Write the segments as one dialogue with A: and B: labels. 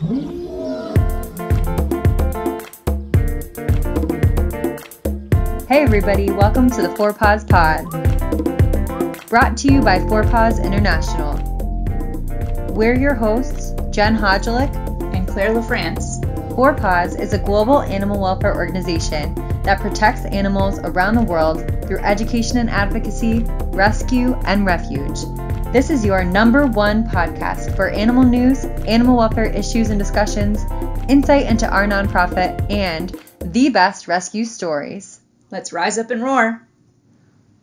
A: Hey everybody, welcome to the PAWS Pod. Brought to you by PAWS International. We're your hosts, Jen Hodgelick
B: and Claire LaFrance.
A: PAWS is a global animal welfare organization that protects animals around the world through education and advocacy, rescue, and refuge. This is your #1 podcast for animal news, animal welfare issues and discussions, insight into our nonprofit, and the best rescue stories.
B: Let's rise up and roar.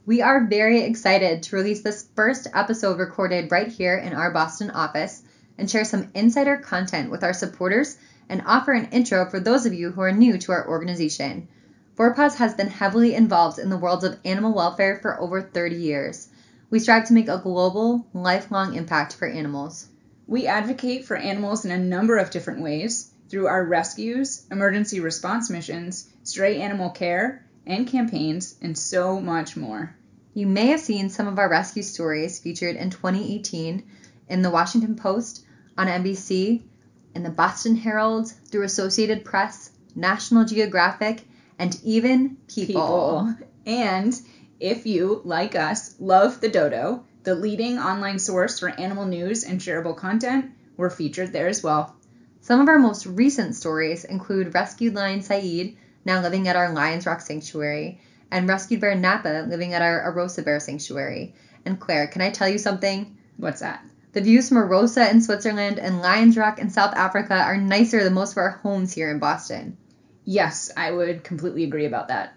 A: We are very excited to release this first episode recorded right here in our Boston office and share some insider content with our supporters and offer an intro for those of you who are new to our organization. PAWS has been heavily involved in the world of animal welfare for over 30 years. We strive to make a global, lifelong impact for animals.
B: We advocate for animals in a number of different ways through our rescues, emergency response missions, stray animal care, and campaigns, and so much more.
A: You may have seen some of our rescue stories featured in 2018 in the Washington Post, on NBC, in the Boston Herald, through Associated Press, National Geographic, and even People.
B: And if you, like us, love the Dodo, the leading online source for animal news and shareable content, we're featured there as well.
A: Some of our most recent stories include rescued lion Saeed, now living at our Lions Rock Sanctuary, and rescued bear Napa, living at our Arosa Bear Sanctuary. And Claire, can I tell you something?
B: What's that?
A: The views from Arosa in Switzerland and Lions Rock in South Africa are nicer than most of our homes here in Boston.
B: Yes, I would completely agree about that.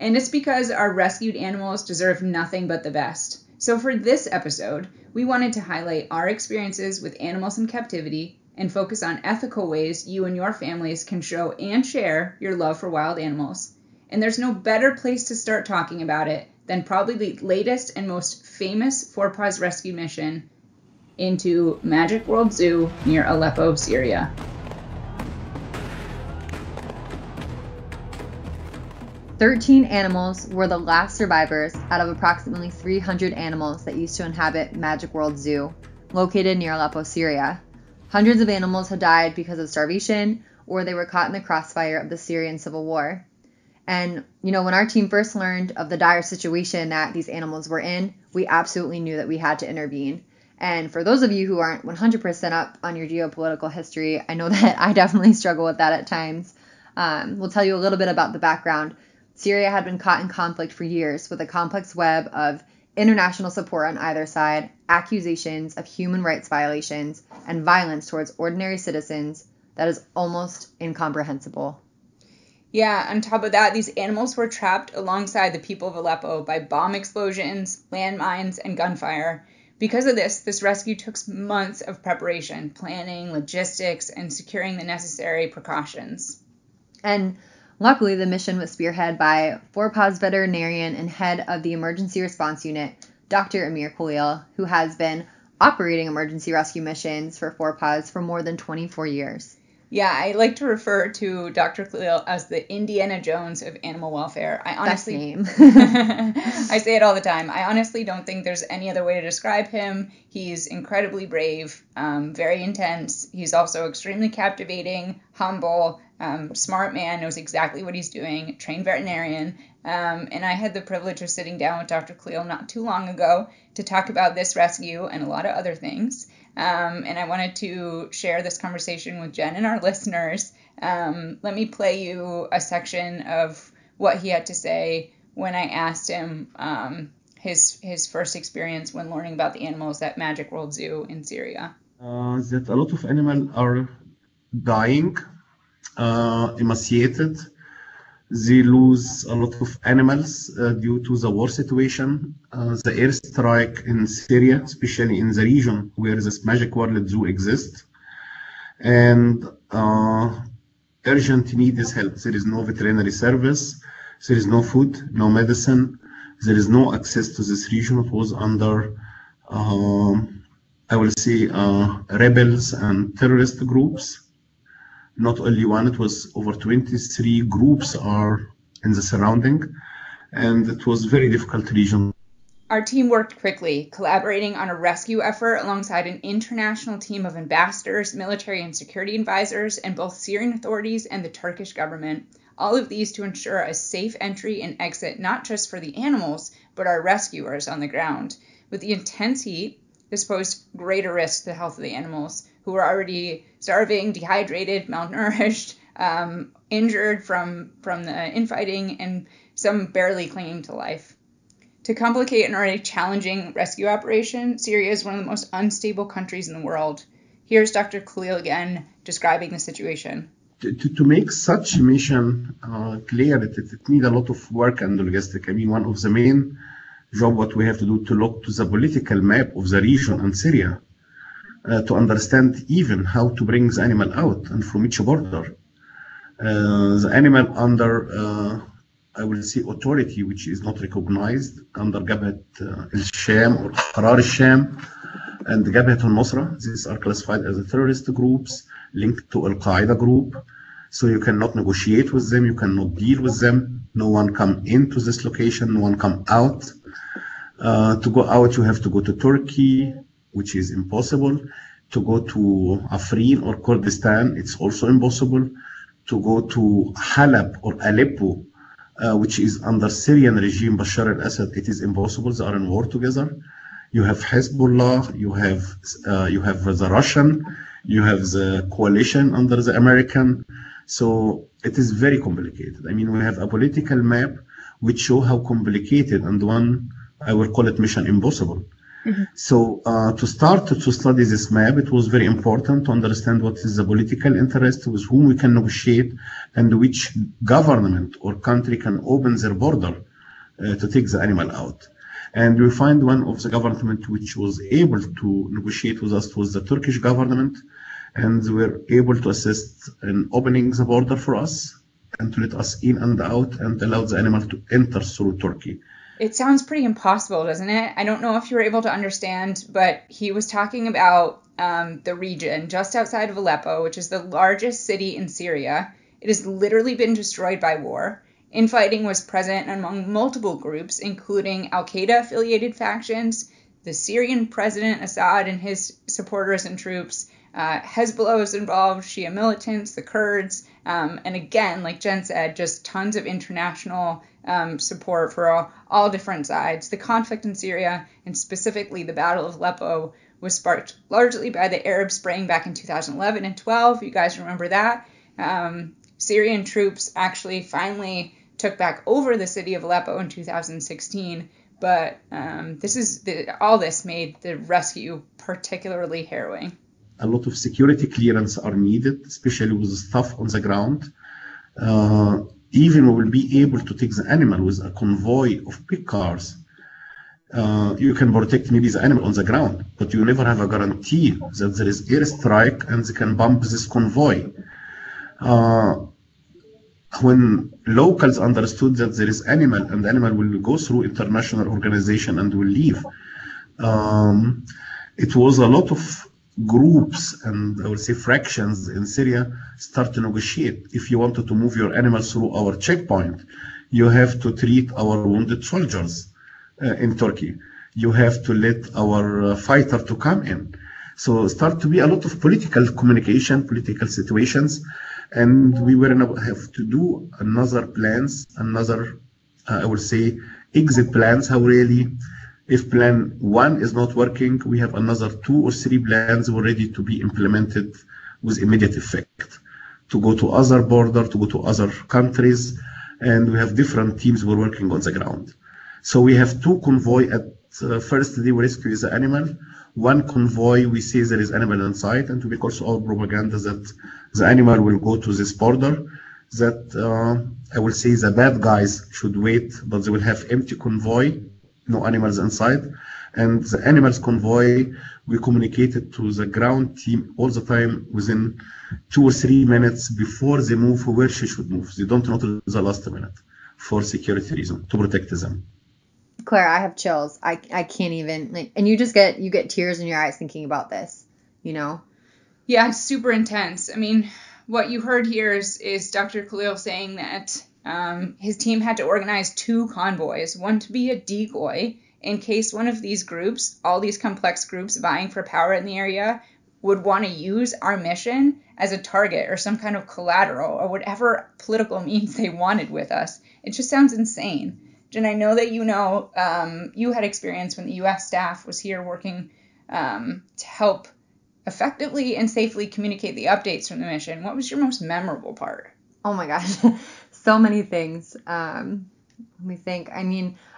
B: And it's because our rescued animals deserve nothing but the best. So for this episode, we wanted to highlight our experiences with animals in captivity and focus on ethical ways you and your families can show and share your love for wild animals. And there's no better place to start talking about it than probably the latest and most famous PAWS rescue mission into Magic World Zoo near Aleppo, Syria.
A: "13 animals were the last survivors out of approximately 300 animals that used to inhabit Magic World Zoo, located near Aleppo, Syria. Hundreds of animals had died because of starvation, or they were caught in the crossfire of the Syrian civil war. And, when our team first learned of the dire situation that these animals were in, we absolutely knew that we had to intervene. And for those of you who aren't 100% up on your geopolitical history, I know that I definitely struggle with that at times. We'll tell you a little bit about the background. Syria had been caught in conflict for years with a complex web of international support on either side, accusations of human rights violations, and violence towards ordinary citizens that is almost incomprehensible.
B: Yeah, on top of that, these animals were trapped alongside the people of Aleppo by bomb explosions, landmines, and gunfire. Because of this rescue took months of preparation, planning, logistics, and securing the necessary precautions.
A: And luckily, the mission was spearheaded by PAWS veterinarian and head of the Emergency Response Unit, Dr. Amir Khalil, who has been operating emergency rescue missions for PAWS for more than 24 years.
B: Yeah, I like to refer to Dr. Khalil as the Indiana Jones of animal welfare.
A: Best name.
B: I say it all the time. I honestly don't think there's any other way to describe him. He's incredibly brave, very intense. He's also extremely captivating, humble, smart man, knows exactly what he's doing, trained veterinarian. And I had the privilege of sitting down with Dr. Khalil not too long ago to talk about this rescue and a lot of other things. And I wanted to share this conversation with Jen and our listeners. Let me play you a section of what he had to say when I asked him his first experience when learning about the animals at Magic World Zoo in Syria.
C: That a lot of animals are dying, emaciated. They lose a lot of animals due to the war situation. The airstrike in Syria, especially in the region where this Magic World Zoo exists, and urgent need is help. There is no veterinary service, there is no food, no medicine, there is no access to this region. It was under, I will say, rebels and terrorist groups. Not only one, it was over 23 groups are in the surrounding, and it was very difficult region.
B: Our team worked quickly, collaborating on a rescue effort alongside an international team of ambassadors, military and security advisors, and both Syrian authorities and the Turkish government. All of these to ensure a safe entry and exit, not just for the animals, but our rescuers on the ground. With the intense heat, this posed greater risk to the health of the animals, who were already starving, dehydrated, malnourished, injured from the infighting, and some barely clinging to life. To complicate an already challenging rescue operation, Syria is one of the most unstable countries in the world. Here's Dr. Khalil again describing the situation.
C: To make such a mission clear, it needs a lot of work and logistics. I mean, one of the main job what we have to do to look to the political map of the region and Syria to understand even how to bring the animal out and from each border. The animal under I will say authority which is not recognized under Jabhat al-Sham or Qarar al-Sham and Jabhat al-Nusra. These are classified as terrorist groups linked to Al-Qaeda group. So you cannot negotiate with them, you cannot deal with them. No one come into this location, no one come out. To go out, you have to go to Turkey, which is impossible. To go to Afrin or Kurdistan, it's also impossible. To go to Halab or Aleppo, which is under Syrian regime Bashar al-Assad, it is impossible. They are in war together. You have Hezbollah, you have the Russian, you have the coalition under the American. So it is very complicated. I mean, we have a political map which show how complicated, and one I will call it mission impossible. Mm-hmm. So to start to study this map, it was very important to understand what is the political interest, with whom we can negotiate, and which government or country can open their border to take the animal out. And we find one of the government which was able to negotiate with us was the Turkish government, and we were able to assist in opening the border for us and to let us in and out and allow the animal to enter through Turkey.
B: It sounds pretty impossible, doesn't it? I don't know if you were able to understand, but he was talking about the region just outside of Aleppo, which is the largest city in Syria. It has literally been destroyed by war. Infighting was present among multiple groups, including al-Qaeda-affiliated factions, the Syrian president Assad and his supporters and troops. Hezbollah was involved, Shia militants, the Kurds, and again, like Jen said, just tons of international support for all different sides. The conflict in Syria, and specifically the Battle of Aleppo, was sparked largely by the Arab Spring back in 2011 and 12. You guys remember that? Syrian troops actually finally took back over the city of Aleppo in 2016, but all this made the rescue particularly harrowing.
C: A lot of security clearance are needed, especially with the staff on the ground. Even we will be able to take the animal with a convoy of big cars. You can protect maybe the animal on the ground, but you never have a guarantee that there is airstrike and they can bomb this convoy. When locals understood that there is animal and the animal will go through international organization and will leave, it was a lot of groups and I would say fractions in Syria start to negotiate. If you wanted to move your animals through our checkpoint, you have to treat our wounded soldiers in Turkey. You have to let our fighter to come in. So start to be a lot of political communication, political situations, and we were have to do another plans, I would say exit plans, how really if plan 1 is not working, we have another 2 or 3 plans ready to be implemented with immediate effect to go to other border, to go to other countries, and we have different teams we're working on the ground. So we have 2 convoy at first day we rescue the animal. 1 convoy we say there is animal inside, and to make also our propaganda that the animal will go to this border, that I will say the bad guys should wait, but they will have empty convoy, no animals inside. And the animals convoy, we communicated to the ground team all the time within 2 or 3 minutes before they move where she should move. They don't know to the last minute for security reason, to protect them.
A: Claire, I have chills. I can't even, and you get tears in your eyes thinking about this, you know?
B: Yeah, it's super intense. I mean, what you heard here is Dr. Khalil saying that his team had to organize 2 convoys, one to be a decoy in case one of these groups, all these complex groups vying for power in the area, would want to use our mission as a target or some kind of collateral or whatever political means they wanted with us. It just sounds insane. Jen, I know that you had experience when the U.S. staff was here working to help effectively and safely communicate the updates from the mission. What was your most memorable part?
A: Oh my gosh, so many things. Let me think.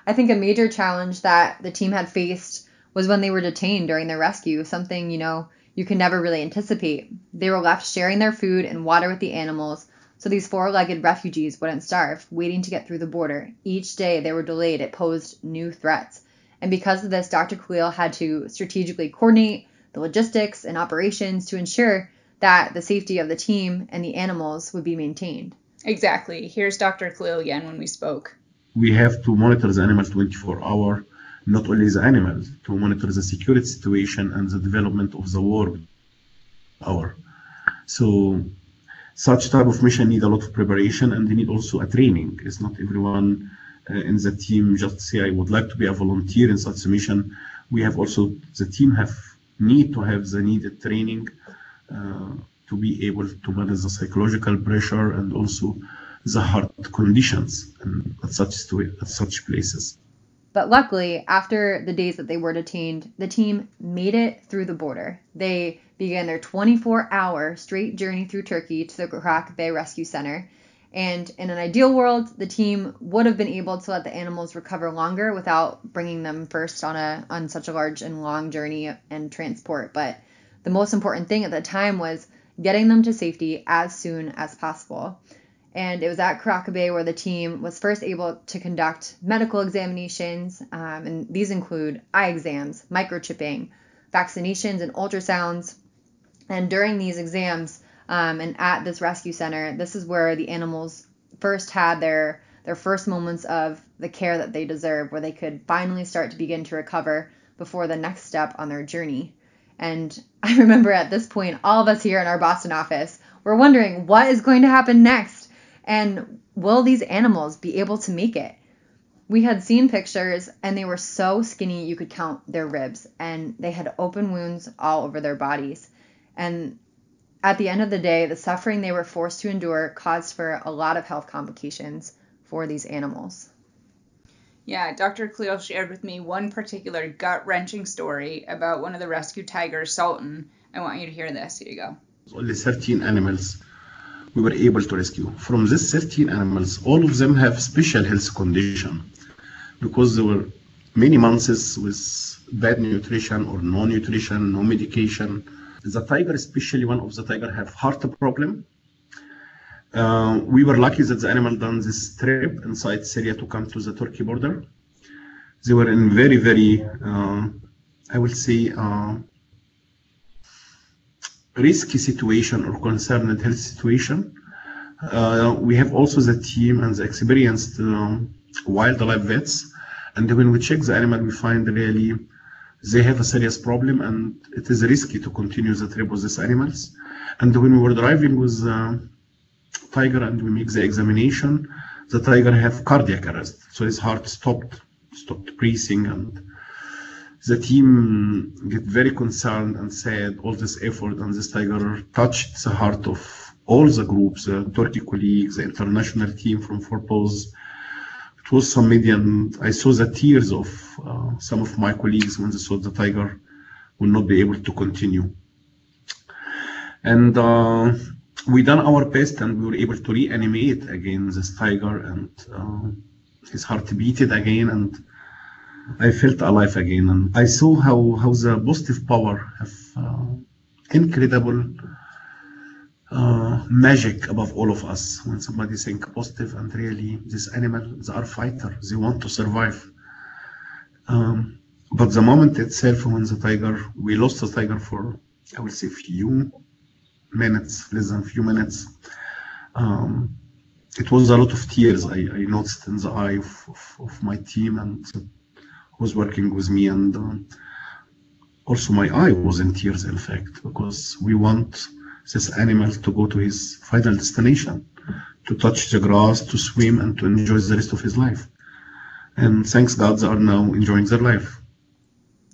A: I think a major challenge that the team had faced was when they were detained during their rescue, something, you can never really anticipate. They were left sharing their food and water with the animals, so these four-legged refugees wouldn't starve, waiting to get through the border. Each day they were delayed, it posed new threats. And because of this, Dr. Khalil had to strategically coordinate the logistics and operations to ensure that the safety of the team and the animals would be maintained.
B: Exactly. Here's Dr. Khalil again when we spoke.
C: We have to monitor the animals 24 hours, not only the animals, to monitor the security situation and the development of the war. So such type of mission need a lot of preparation, and they need also a training. It's not everyone in the team just say, I would like to be a volunteer in such a mission. We have also, the team need to have the needed training to be able to manage the psychological pressure and also the hard conditions at such places.
A: But luckily, after the days that they were detained, the team made it through the border. They began their 24-hour straight journey through Turkey to the Captivity Rescue Center. And in an ideal world, the team would have been able to let the animals recover longer without bringing them first on such a large and long journey and transport. But the most important thing at the time was getting them to safety as soon as possible. And it was at Captivity where the team was first able to conduct medical examinations, and these include eye exams, microchipping, vaccinations, and ultrasounds. And during these exams and at this rescue center, this is where the animals first had their first moments of the care that they deserve, where they could finally start to begin to recover before the next step on their journey. And I remember at this point, all of us here in our Boston office were wondering what is going to happen next. And will these animals be able to make it? We had seen pictures, and they were so skinny you could count their ribs, and they had open wounds all over their bodies. And at the end of the day, the suffering they were forced to endure caused for a lot of health complications for these animals.
B: Yeah, Dr. Khalil shared with me one particular gut-wrenching story about one of the rescued tigers, Sultan. I want you to hear this. Here you go.
C: Only 13 animals we were able to rescue. From these 13 animals, all of them have special health condition because there were many months with bad nutrition or no nutrition, no medication. The tiger, especially one of the tiger, have heart problem. We were lucky that the animal done this trip inside Syria to come to the Turkey border. They were in very, very, I will say, risky situation or concerned health situation. We have also the team and the experienced wildlife vets, and when we check the animal, we find really they have a serious problem, and it is risky to continue the trip with these animals. And when we were driving with tiger and we make the examination, the tiger have cardiac arrest, so his heart stopped breathing, and the team get very concerned and said all this effort and this tiger touched the heart of all the groups, the Turkey colleagues, the international team from PAWS. It was some media, and I saw the tears of some of my colleagues when they saw the tiger will not be able to continue. And we done our best, and we were able to reanimate again this tiger, and his heart beated again, and I felt alive again, and I saw how the positive power have incredible magic above all of us when somebody think positive, and really this animal, they are fighter, they want to survive. But the moment itself when we lost the tiger for, I will say, few minutes, less than few minutes, it was a lot of tears I noticed in the eye of my team and was working with me, and also my eye was in tears, in fact, because we want this animal to go to his final destination, to touch the grass, to swim, and to enjoy the rest of his life. And thanks God, they are now enjoying their life.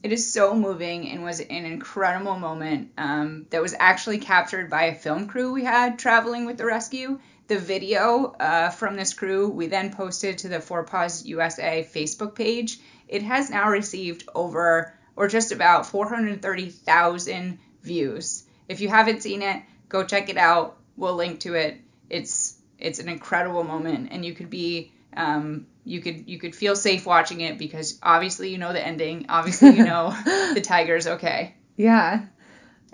B: It is so moving and was an incredible moment that was actually captured by a film crew we had traveling with the rescue. The video from this crew we then posted to the PAWS USA Facebook page. It has now received over, or just about 430,000 views. If you haven't seen it, go check it out. We'll link to it. It's an incredible moment, and you could be you could feel safe watching it because obviously you know the ending. Obviously you know the tiger's okay.
A: Yeah.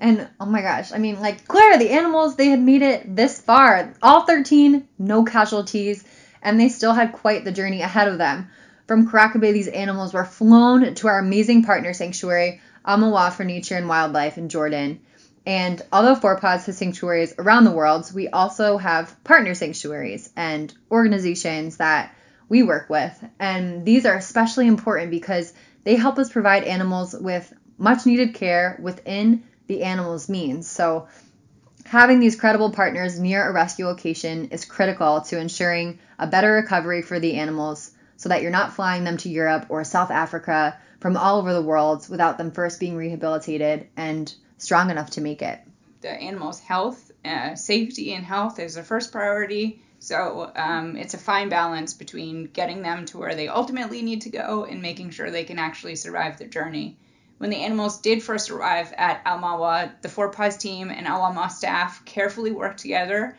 A: And oh my gosh, I mean, like, Claire, the animals, they had made it this far. All 13, no casualties, and they still had quite the journey ahead of them. From Karakabe, these animals were flown to our amazing partner sanctuary, Amawa for Nature and Wildlife in Jordan. And although PAWS has sanctuaries around the world, we also have partner sanctuaries and organizations that we work with. And these are especially important because they help us provide animals with much needed care within the animal's means. So having these credible partners near a rescue location is critical to ensuring a better recovery for the animals so that you're not flying them to Europe or South Africa from all over the world without them first being rehabilitated and strong enough to make it.
B: The animal's health, safety and health is the first priority. So it's a fine balance between getting them to where they ultimately need to go and making sure they can actually survive their journey. When the animals did first arrive at Almawa, the PAWS team and Almawa staff carefully worked together,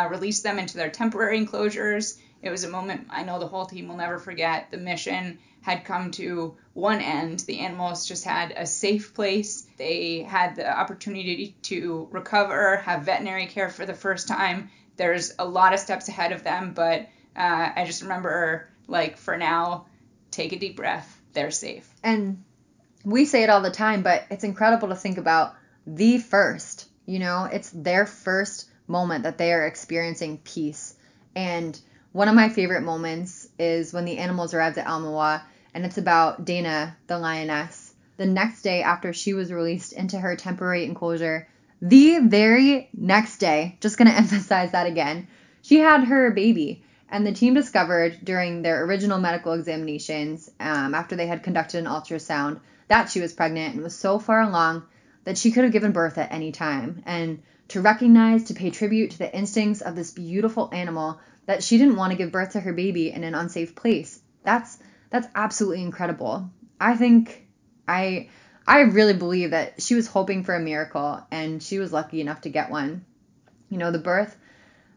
B: released them into their temporary enclosures. It was a moment I know the whole team will never forget. The mission had come to one end. The animals just had a safe place. They had the opportunity to recover, have veterinary care for the first time. There's a lot of steps ahead of them, but I just remember, like, for now, take a deep breath. They're safe.
A: And we say it all the time, but it's incredible to think about the first. You know, it's their first moment that they are experiencing peace. And one of my favorite moments is when the animals arrived at Almawa, and it's about Dana, the lioness. The next day after she was released into her temporary enclosure, the very next day, just going to emphasize that again, she had her baby. And the team discovered during their original medical examinations, after they had conducted an ultrasound, that she was pregnant and was so far along that she could have given birth at any time. And to recognize, to pay tribute to the instincts of this beautiful animal, that she didn't want to give birth to her baby in an unsafe place. That's absolutely incredible. I really believe that she was hoping for a miracle, and she was lucky enough to get one. You know, the birth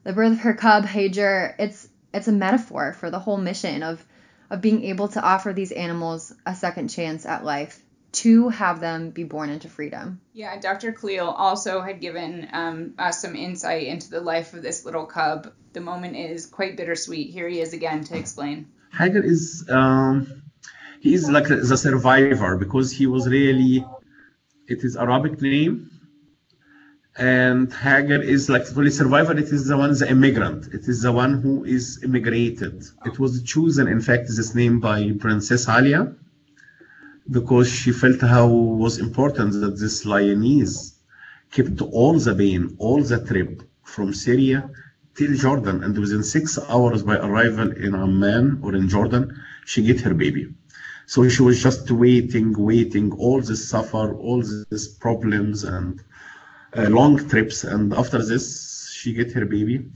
A: of her cub, Hager, it's a metaphor for the whole mission of being able to offer these animals a second chance at life, to have them be born into freedom.
B: Yeah, Dr. Khalil also had given us some insight into the life of this little cub. The moment is quite bittersweet. Here he is again to explain.
C: Hager is he is like the survivor because he was really, it is Arabic name, and Hager is like the survivor. It is the immigrant. It is the one who is immigrated. It was chosen, in fact, this name by Princess Alia because she felt how was important that this lioness kept all the pain, all the trip from Syria till Jordan, and within 6 hours by arrival in Amman or in Jordan, she get her baby. So she was just waiting, all this suffer, all these problems and long trips, and after this she get her baby.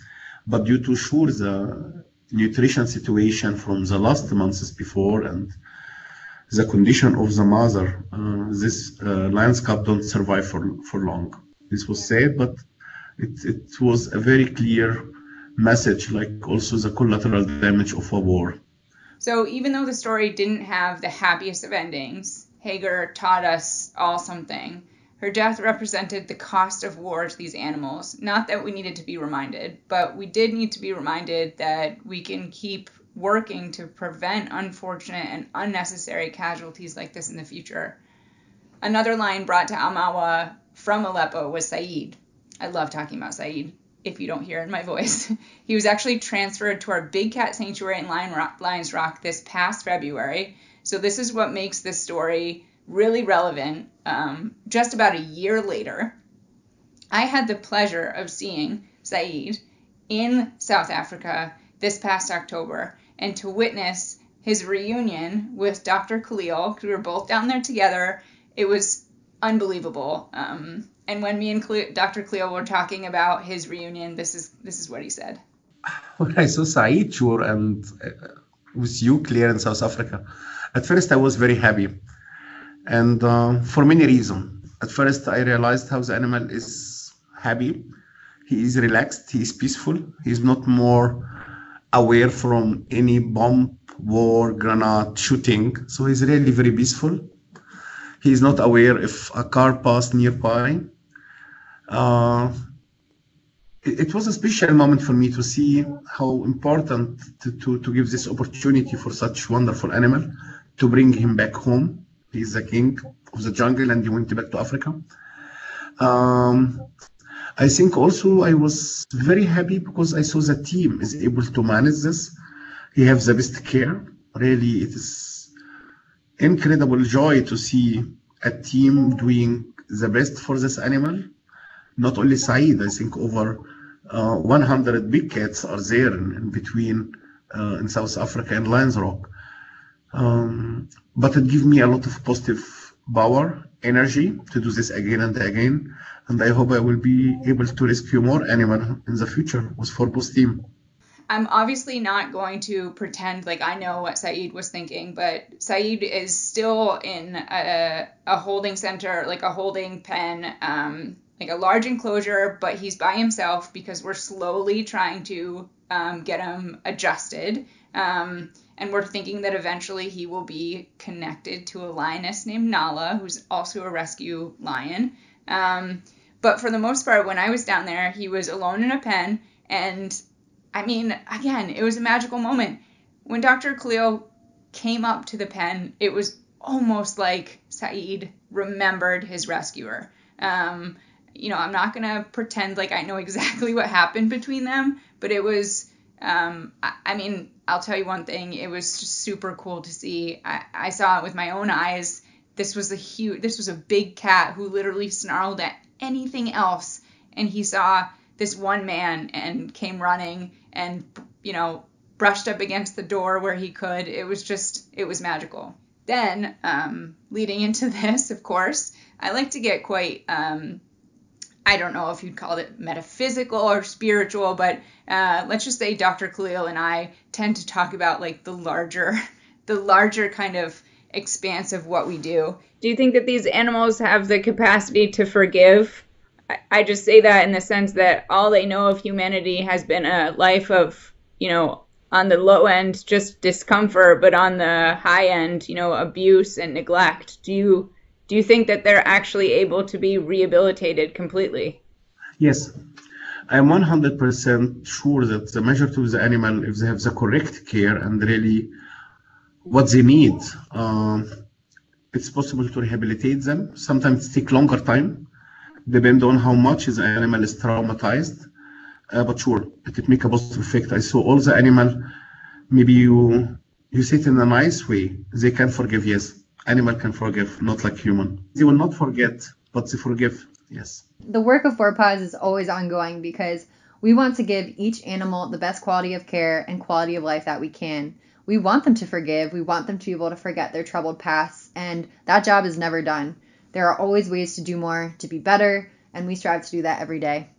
C: But due to sure the nutrition situation from the last months before and the condition of the mother, this lion's cub don't survive for long. This was sad, but it was a very clear message, like also the collateral damage of a war.
B: So even though the story didn't have the happiest of endings, Hager taught us all something. Her death represented the cost of war to these animals. Not that we needed to be reminded, but we did need to be reminded that we can keep working to prevent unfortunate and unnecessary casualties like this in the future. Another lion brought to Almawa from Aleppo was Saeed. I love talking about Saeed, if you don't hear it in my voice. He was actually transferred to our Big Cat Sanctuary in Lions Rock this past February. So this is what makes this story really relevant. Just about a year later, I had the pleasure of seeing Saeed in South Africa this past October, and to witness his reunion with Dr. Khalil, because we were both down there together. It was unbelievable. And when me and Dr. Khalil were talking about his reunion, this is what he said.
C: When I saw Saeed, sure, and with you, Claire, in South Africa, at first I was very happy, and for many reasons. At first, I realized how the animal is happy. He is relaxed. He is peaceful. He is not more aware from any bomb, war, grenade shooting. So he's really very peaceful. He is not aware if a car passed nearby. It was a special moment for me to see how important to give this opportunity for such wonderful animal, to bring him back home. He's the king of the jungle and he went back to Africa. I think also I was very happy because I saw the team is able to manage this. He has the best care. Really, it is incredible joy to see a team doing the best for this animal. Not only Saeed, I think over 100 big cats are there in between in South Africa and Lions Rock. But it gives me a lot of positive power, energy to do this again and again. And I hope I will be able to rescue more animals in the future with Forbos team.
B: I'm obviously not going to pretend like I know what Saeed was thinking, but Saeed is still in a holding center, like a holding pen, like a large enclosure, but he's by himself because we're slowly trying to get him adjusted. And we're thinking that eventually he will be connected to a lioness named Nala, who's also a rescue lion. But for the most part, when I was down there, he was alone in a pen. And I mean, again, it was a magical moment. When Dr. Khalil came up to the pen, it was almost like Saeed remembered his rescuer. You know, I'm not going to pretend like I know exactly what happened between them, but it was, I mean, I'll tell you one thing. It was just super cool to see. I saw it with my own eyes. This was a big cat who literally snarled at anything else. And he saw this one man and came running and, you know, brushed up against the door where he could. It was magical. Then, leading into this, of course, I like to get quite, I don't know if you'd call it metaphysical or spiritual, but let's just say Dr. Khalil and I tend to talk about like the larger kind of expanse of what we do.
D: Do you think that these animals have the capacity to forgive? I just say that in the sense that all they know of humanity has been a life of, you know, on the low end, just discomfort, but on the high end, you know, abuse and neglect. Do you think that they're actually able to be rehabilitated completely?
C: Yes, I am 100% sure that the measure to the animal, if they have the correct care and really what they need, it's possible to rehabilitate them. Sometimes it takes longer time, depend on how much the animal is traumatized. But sure, it could make a positive effect. I saw all the animal, maybe you say it in a nice way, they can forgive, yes. Animal can forgive, not like human. They will not forget, but they forgive, yes.
A: The work of PAWS is always ongoing because we want to give each animal the best quality of care and quality of life that we can. We want them to forgive. We want them to be able to forget their troubled pasts, and that job is never done. There are always ways to do more, to be better, and we strive to do that every day.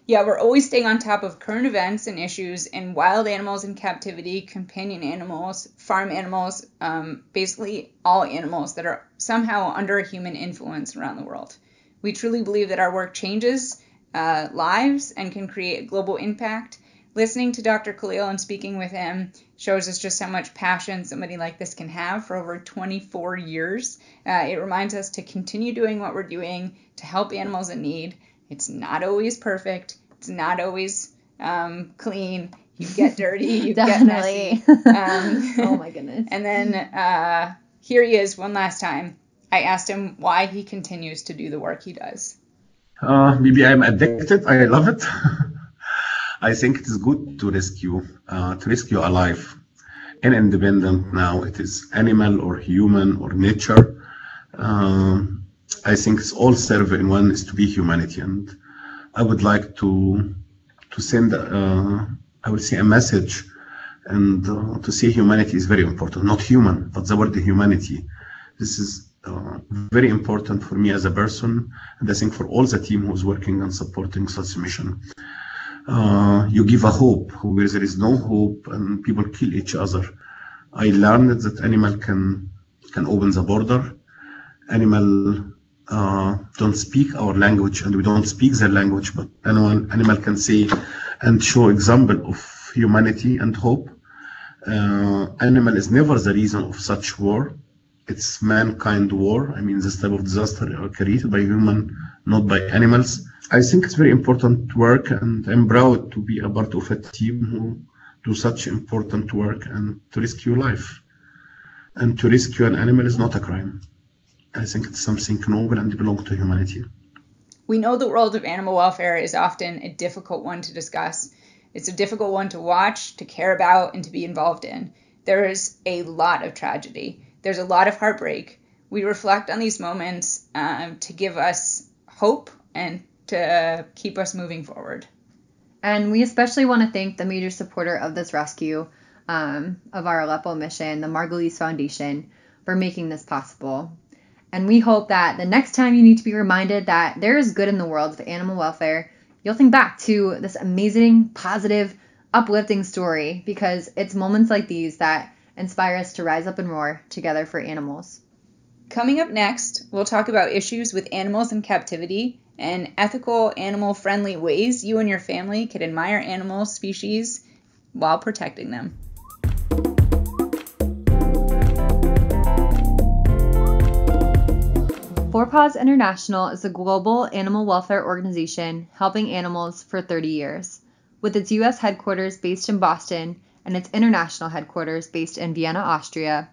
B: Yeah, we're always staying on top of current events and issues in wild animals in captivity, companion animals, farm animals, basically all animals that are somehow under human influence around the world. We truly believe that our work changes lives and can create a global impact. Listening to Dr. Khalil and speaking with him shows us just how much passion somebody like this can have for over 24 years. It reminds us to continue doing what we're doing to help animals in need. It's not always perfect. It's not always clean. You get dirty. You get messy.
A: Oh my goodness.
B: And then here he is one last time. I asked him why he continues to do the work he does.
C: Maybe I'm addicted. I love it. I think it is good to rescue a life. And independent now, it is animal or human or nature. I think it's all serve in one is to be humanity, and I would like to send I would say a message And to see humanity is very important. Not human, but the word humanity. This is very important for me as a person, and I think for all the team who's working on supporting such mission. You give a hope where there is no hope and people kill each other. I learned that animal can open the border. Animal don't speak our language, and we don't speak their language, but animal can say and show example of humanity and hope. Animal is never the reason of such war. It's mankind war. I mean, this type of disaster are created by human, not by animals. I think it's very important work, and I'm proud to be a part of a team who do such important work and to rescue life. And to rescue an animal is not a crime. I think it's something noble and belong to humanity.
B: We know the world of animal welfare is often a difficult one to discuss. It's a difficult one to watch, to care about, and to be involved in. There is a lot of tragedy. There's a lot of heartbreak. We reflect on these moments to give us hope and to keep us moving forward.
A: And we especially want to thank the major supporter of this rescue of our Aleppo mission, the Margulies Foundation, for making this possible. And we hope that the next time you need to be reminded that there is good in the world of animal welfare, you'll think back to this amazing, positive, uplifting story, because it's moments like these that inspire us to rise up and roar together for animals.
B: Coming up next, we'll talk about issues with animals in captivity and ethical, animal-friendly ways you and your family can admire animal species while protecting them.
A: PAWS International is a global animal welfare organization helping animals for 30 years. With its U.S. headquarters based in Boston and its international headquarters based in Vienna, Austria,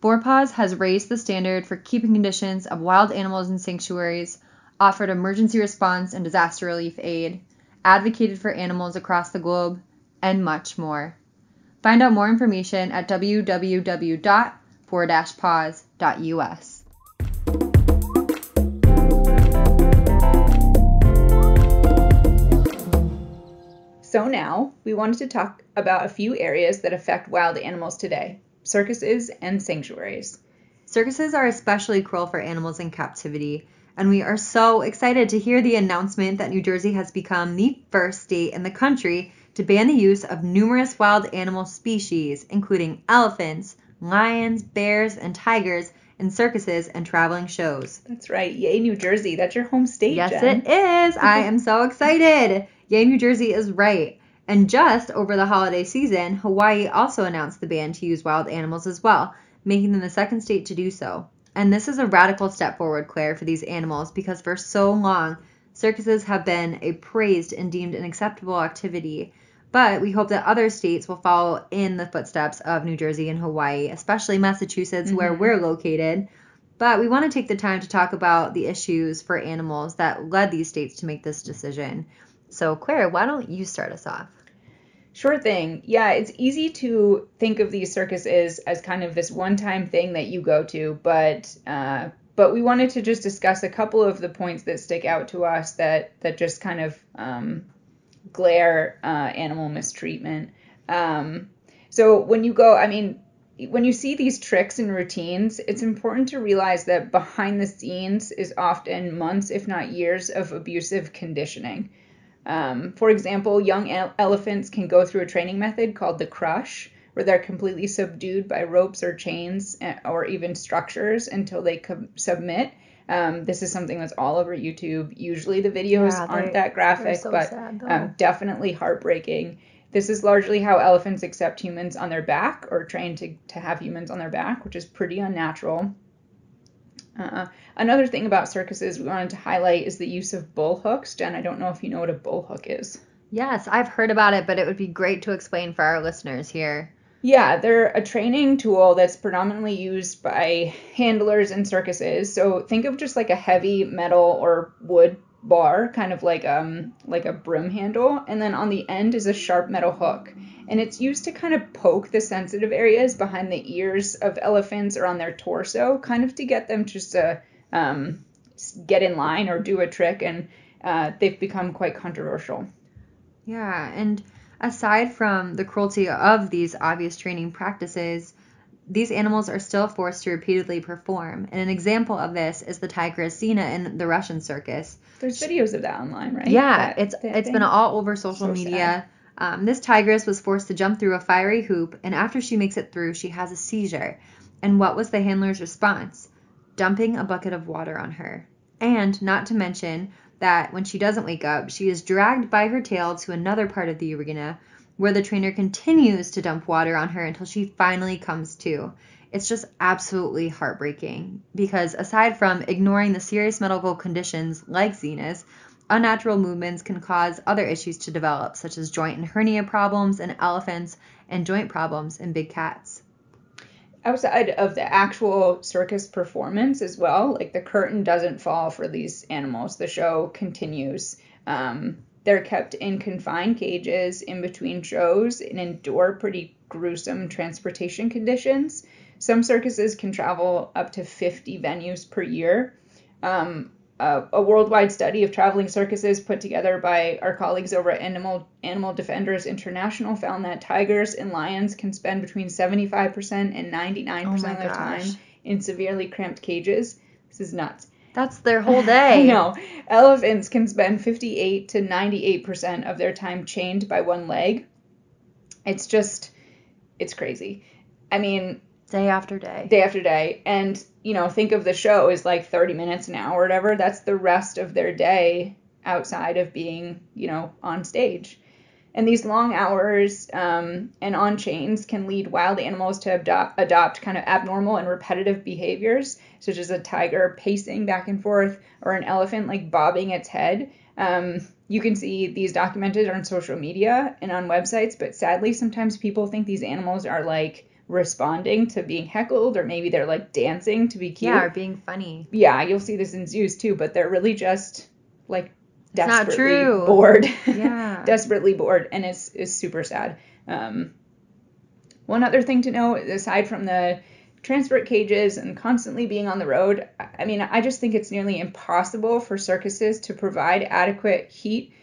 A: PAWS has raised the standard for keeping conditions of wild animals in sanctuaries, offered emergency response and disaster relief aid, advocated for animals across the globe, and much more. Find out more information at www.for-paws.us.
B: So now, we wanted to talk about a few areas that affect wild animals today: circuses and sanctuaries.
A: Circuses are especially cruel for animals in captivity, and we are so excited to hear the announcement that New Jersey has become the first state in the country to ban the use of numerous wild animal species, including elephants, lions, bears, and tigers, in circuses and traveling shows.
B: That's right. Yay, New Jersey. That's your home state,
A: Yes,
B: Jen.
A: it is. I am so excited. Yay, New Jersey is right. And just over the holiday season, Hawaii also announced the ban to use wild animals as well, making them the second state to do so. And this is a radical step forward, Claire, for these animals, because for so long, circuses have been a praised and deemed an acceptable activity. But we hope that other states will follow in the footsteps of New Jersey and Hawaii, especially Massachusetts, where we're located. But we want to take the time to talk about the issues for animals that led these states to make this decision. So, Claire, why don't you start us off?
B: Sure thing. Yeah, it's easy to think of these circuses as kind of this one-time thing that you go to, but we wanted to just discuss a couple of the points that stick out to us that just kind of glare animal mistreatment. So when you go, when you see these tricks and routines, it's important to realize that behind the scenes is often months, if not years, of abusive conditioning. For example, young elephants can go through a training method called the crush, where they're completely subdued by ropes or chains or even structures until they submit. This is something that's all over YouTube. Usually the videos aren't that graphic, but definitely heartbreaking. This is largely how elephants accept humans on their back or train to have humans on their back, which is pretty unnatural. Another thing about circuses we wanted to highlight is the use of bull hooks. Jen, I don't know if you know what a bull hook is.
A: Yes, I've heard about it, but it would be great to explain for our listeners here.
B: Yeah, they're a training tool that's predominantly used by handlers in circuses. So think of just like a heavy metal or wood bar, kind of like a broom handle, and then on the end is a sharp metal hook. And it's used to kind of poke the sensitive areas behind the ears of elephants or on their torso, kind of to get them just to get in line or do a trick, and they've become quite controversial.
A: Yeah, and Aside from the cruelty of these obvious training practices, these animals are still forced to repeatedly perform. And an example of this is the tigress Xena in the Russian circus.
B: There's videos of that online, right?
A: Yeah, it's been all over social
B: So
A: media. This tigress was forced to jump through a fiery hoop, and after she makes it through, she has a seizure. And what was the handler's response? Dumping a bucket of water on her. And not to mention that when she doesn't wake up, she is dragged by her tail to another part of the arena where the trainer continues to dump water on her until she finally comes to. It's just absolutely heartbreaking because aside from ignoring the serious medical conditions like Xena's, unnatural movements can cause other issues to develop, such as joint and hernia problems in elephants and joint problems in big cats.
B: Outside of the actual circus performance as well, like the curtain doesn't fall for these animals. The show continues. They're kept in confined cages in between shows and endure pretty gruesome transportation conditions. Some circuses can travel up to 50 venues per year. A worldwide study of traveling circuses put together by our colleagues over at Animal Defenders International found that tigers and lions can spend between 75% and 99% of their time in severely cramped cages. This is nuts.
A: That's their whole day.
B: I know. Elephants can spend 58 to 98% of their time chained by one leg. It's crazy. I mean,
A: day after day.
B: Day after day. And, think of the show as like 30 minutes an hour or whatever. That's the rest of their day outside of being, on stage. And these long hours and on chains can lead wild animals to adopt kind of abnormal and repetitive behaviors, such as a tiger pacing back and forth or an elephant like bobbing its head. You can see these documented on social media and on websites, but sadly, sometimes people think these animals are like responding to being heckled, or maybe they're like dancing to be cute.
A: Yeah, or being funny.
B: Yeah, you'll see this in zoos too, but they're really just like
A: desperately
B: bored.
A: Yeah.
B: Desperately bored, and it's super sad. One other thing to know, aside from the transport cages and constantly being on the road, I mean, I just think it's nearly impossible for circuses to provide adequate heat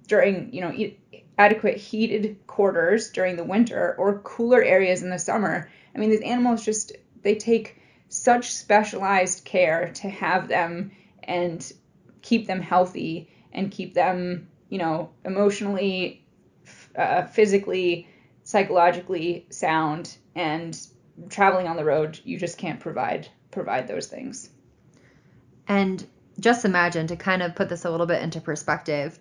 B: during, adequate heated quarters during the winter or cooler areas in the summer. I mean, these animals they take such specialized care to have them and keep them healthy and keep them, emotionally, physically, psychologically sound. And traveling on the road, you just can't provide those things.
A: And just imagine, to kind of put this a little bit into perspective,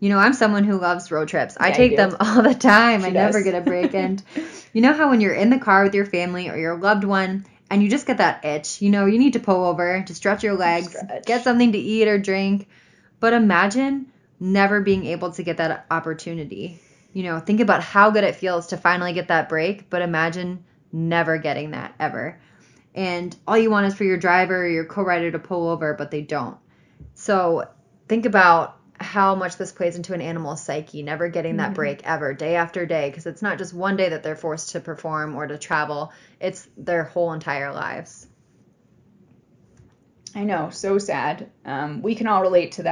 A: I'm someone who loves road trips. I take them all the time. I never get a break. And you know how when you're in the car with your family or your loved one and you just get that itch, you need to pull over to stretch your legs, get something to eat or drink. But imagine never being able to get that opportunity. Think about how good it feels to finally get that break, but imagine never getting that ever. And all you want is for your driver or your co-rider to pull over, but they don't. So think about how much this plays into an animal's psyche, never getting that break ever, day after day, because it's not just one day that they're forced to perform or to travel, it's their whole entire lives.
B: I know, so sad. We can all relate to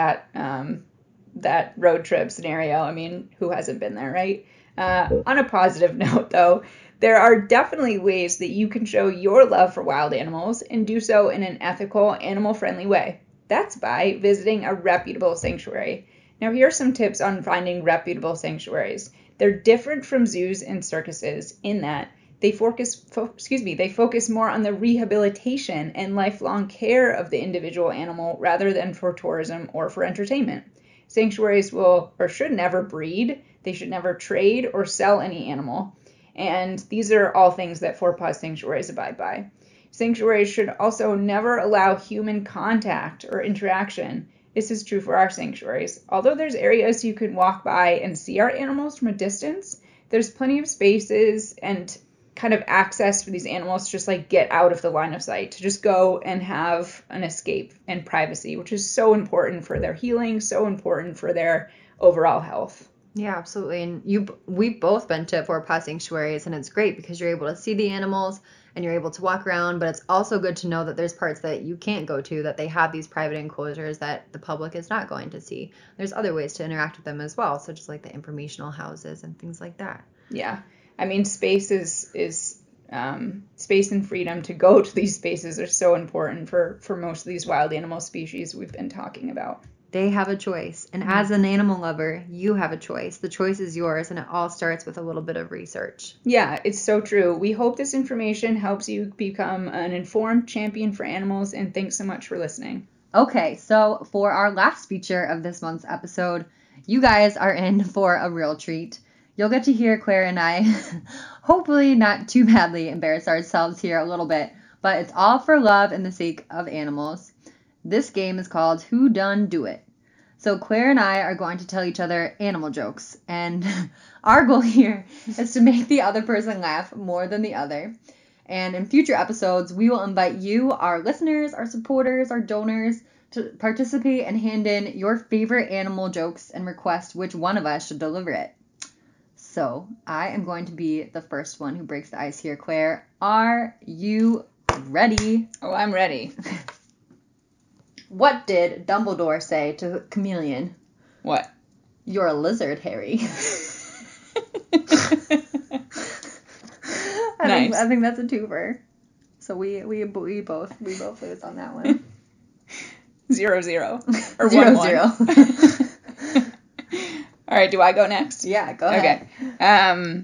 B: that road trip scenario. I mean, who hasn't been there, right? On a positive note, though, there are definitely ways that you can show your love for wild animals and do so in an ethical, animal-friendly way. That's by visiting a reputable sanctuary. Now, here are some tips on finding reputable sanctuaries. They're different from zoos and circuses in that they focus more on the rehabilitation and lifelong care of the individual animal rather than for tourism or for entertainment. Sanctuaries will or should never breed. They should never trade or sell any animal. And these are all things that PAWS sanctuaries abide by. Sanctuaries should also never allow human contact or interaction. This is true for our sanctuaries. Although there's areas you can walk by and see our animals from a distance, there's plenty of spaces and kind of access for these animals to just like get out of the line of sight, to just go and have an escape and privacy, which is so important for their healing, so important for their overall health.
A: Yeah, absolutely. And we've both been to PAWS sanctuaries, and it's great because you're able to see the animals and you're able to walk around, but it's also good to know that there's parts that you can't go to, that they have these private enclosures that the public is not going to see. There's other ways to interact with them as well, so just like the informational houses and things like that.
B: Yeah. I mean, space space and freedom to go to these spaces are so important for most of these wild animal species we've been talking about.
A: They have a choice. And as an animal lover, you have a choice. The choice is yours, and it all starts with a little bit of research.
B: Yeah, it's so true. We hope this information helps you become an informed champion for animals, and thanks so much for listening.
A: Okay, so for our last feature of this month's episode, you guys are in for a real treat. You'll get to hear Claire and I hopefully not too badly embarrass ourselves here a little bit, but it's all for love and the sake of animals. This game is called Who Done Do It. So Claire and I are going to tell each other animal jokes, and our goal here is to make the other person laugh more than the other. And in future episodes, we will invite you, our listeners, our supporters, our donors, to participate and hand in your favorite animal jokes and request which one of us should deliver it. So I am going to be the first one who breaks the ice here. Claire, are you ready?
B: Oh, I'm ready.
A: What did Dumbledore say to Chameleon?
B: What?
A: You're a lizard, Harry.
B: Nice.
A: I think that's a twofer. So we both lose on that one.
B: 0-0 or
A: 0-0.
B: 1-1. All right, do I go next?
A: Yeah, go ahead.
B: Okay.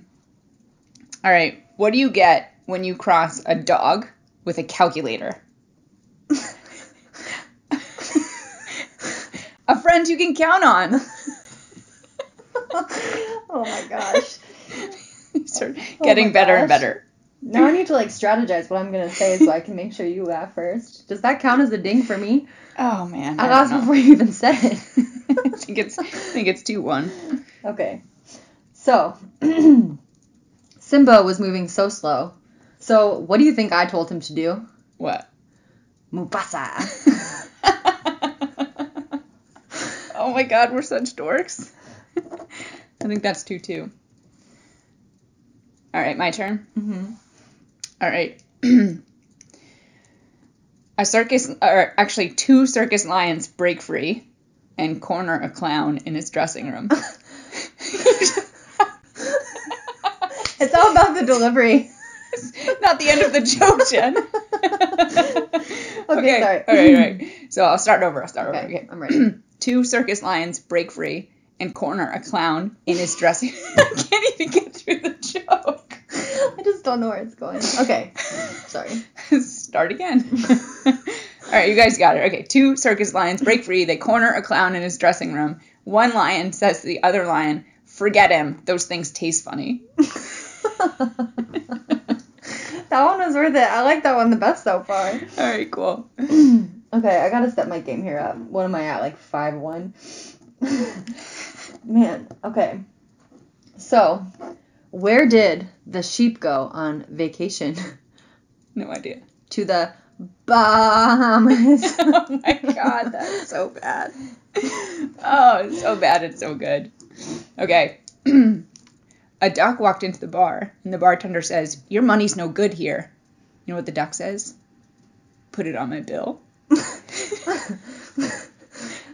B: All right. What do you get when you cross a dog with a calculator? A friend you can count on.
A: Oh my gosh.
B: Start getting better and better.
A: Now I need to strategize what I'm going to say so I can make sure you laugh first. Does that count as a ding for me?
B: Oh man.
A: I laughed before you even said it.
B: I think it's 2-1.
A: Okay. So, Simba was moving so slow. So, what do you think I told him to do?
B: What?
A: Mufasa.
B: Oh my god, we're such dorks. I think that's 2-2. All right, my turn?
A: Mm-hmm.
B: All right. Two circus lions break free and corner a clown in his dressing room.
A: It's all about the delivery.
B: Not the end of the joke, Jen.
A: Okay, sorry.
B: All right. So I'll start over.
A: Okay, I'm ready.
B: Two circus lions break free and corner a clown in his dressing room. I can't even get through the joke.
A: I just don't know where it's going. Okay, sorry.
B: Start again. All right, you guys got it. Okay, two circus lions break free. They corner a clown in his dressing room. One lion says to the other lion, "Forget him. Those things taste funny."
A: That one was worth it. I like that one the best so far.
B: All right, cool.
A: Okay, I gotta step my game here up. What am I at, 5-1? Man, okay. So, where did the sheep go on vacation?
B: No idea.
A: To the Bahamas.
B: Oh my god, that's so bad. Oh, it's so bad, it's so good. Okay. A duck walked into the bar, and the bartender says, "Your money's no good here." You know what the duck says? "Put it on my bill."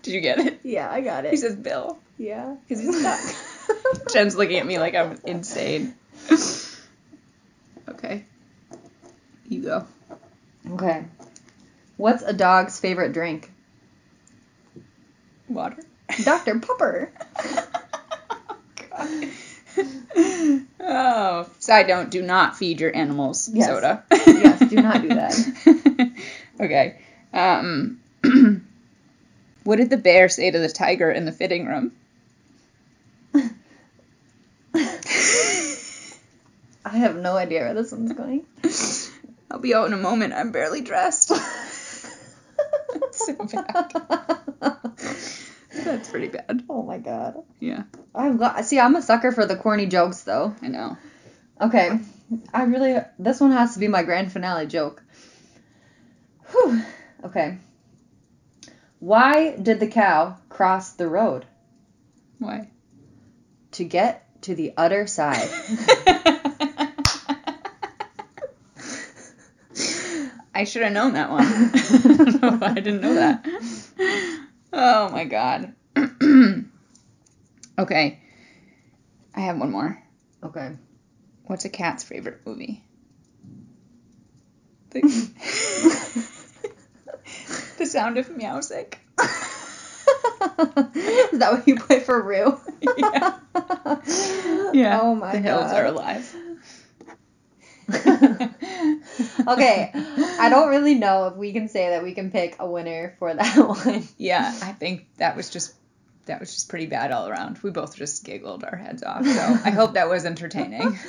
B: Did you get it?
A: Yeah, I got it.
B: He says bill.
A: Yeah.
B: Because he's a duck. Jen's looking at me like I'm insane. Okay. You go.
A: Okay. What's a dog's favorite drink?
B: Water.
A: Dr. Pepper.
B: God. Oh, side note, do not feed your animals soda.
A: Yes, do not do that.
B: Okay. What did the bear say to the tiger in the fitting room?
A: I have no idea where this one's going.
B: I'll be out in a moment. I'm barely dressed. So bad. That's pretty bad.
A: Oh my god.
B: Yeah.
A: I'm a sucker for the corny jokes though.
B: I know.
A: Okay. This one has to be my grand finale joke. Whew. Okay. Why did the cow cross the road?
B: Why?
A: To get to the other side.
B: I should have known that one. I don't know if I didn't know that. Oh my god. Okay. I have one more.
A: Okay.
B: What's a cat's favorite movie? The Sound of Meowsick.
A: Is that what you play for Rue?
B: Yeah. Yeah.
A: Oh my
B: The hills
A: God.
B: are alive.
A: Okay, I don't really know if we can say that we can pick a winner for that one.
B: Yeah, I think that was just pretty bad all around. We both just giggled our heads off. So I hope that was entertaining.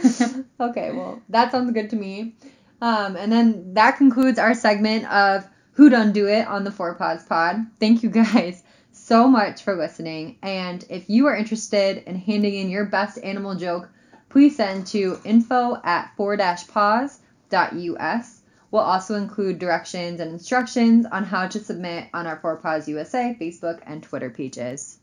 A: Okay, well, that sounds good to me. And then that concludes our segment of Who Done Do It on the 4PAWS Pod. Thank you guys so much for listening. And if you are interested in handing in your best animal joke, please send to info@4-paws.us. We'll also include directions and instructions on how to submit on our 4PAWS USA Facebook and Twitter pages.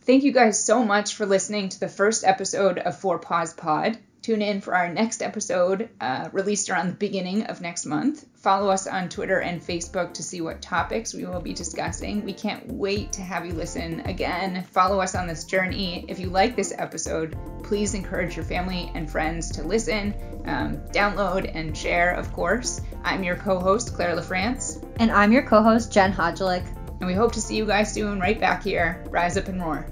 B: Thank you guys so much for listening to the first episode of 4PAWS Pod. Tune in for our next episode, released around the beginning of next month. Follow us on Twitter and Facebook to see what topics we will be discussing. We can't wait to have you listen again. Follow us on this journey. If you like this episode, please encourage your family and friends to listen, download, and share, of course. I'm your co-host, Claire LaFrance.
A: And I'm your co-host, Jen Hodgelick.
B: And we hope to see you guys soon right back here. Rise up and roar.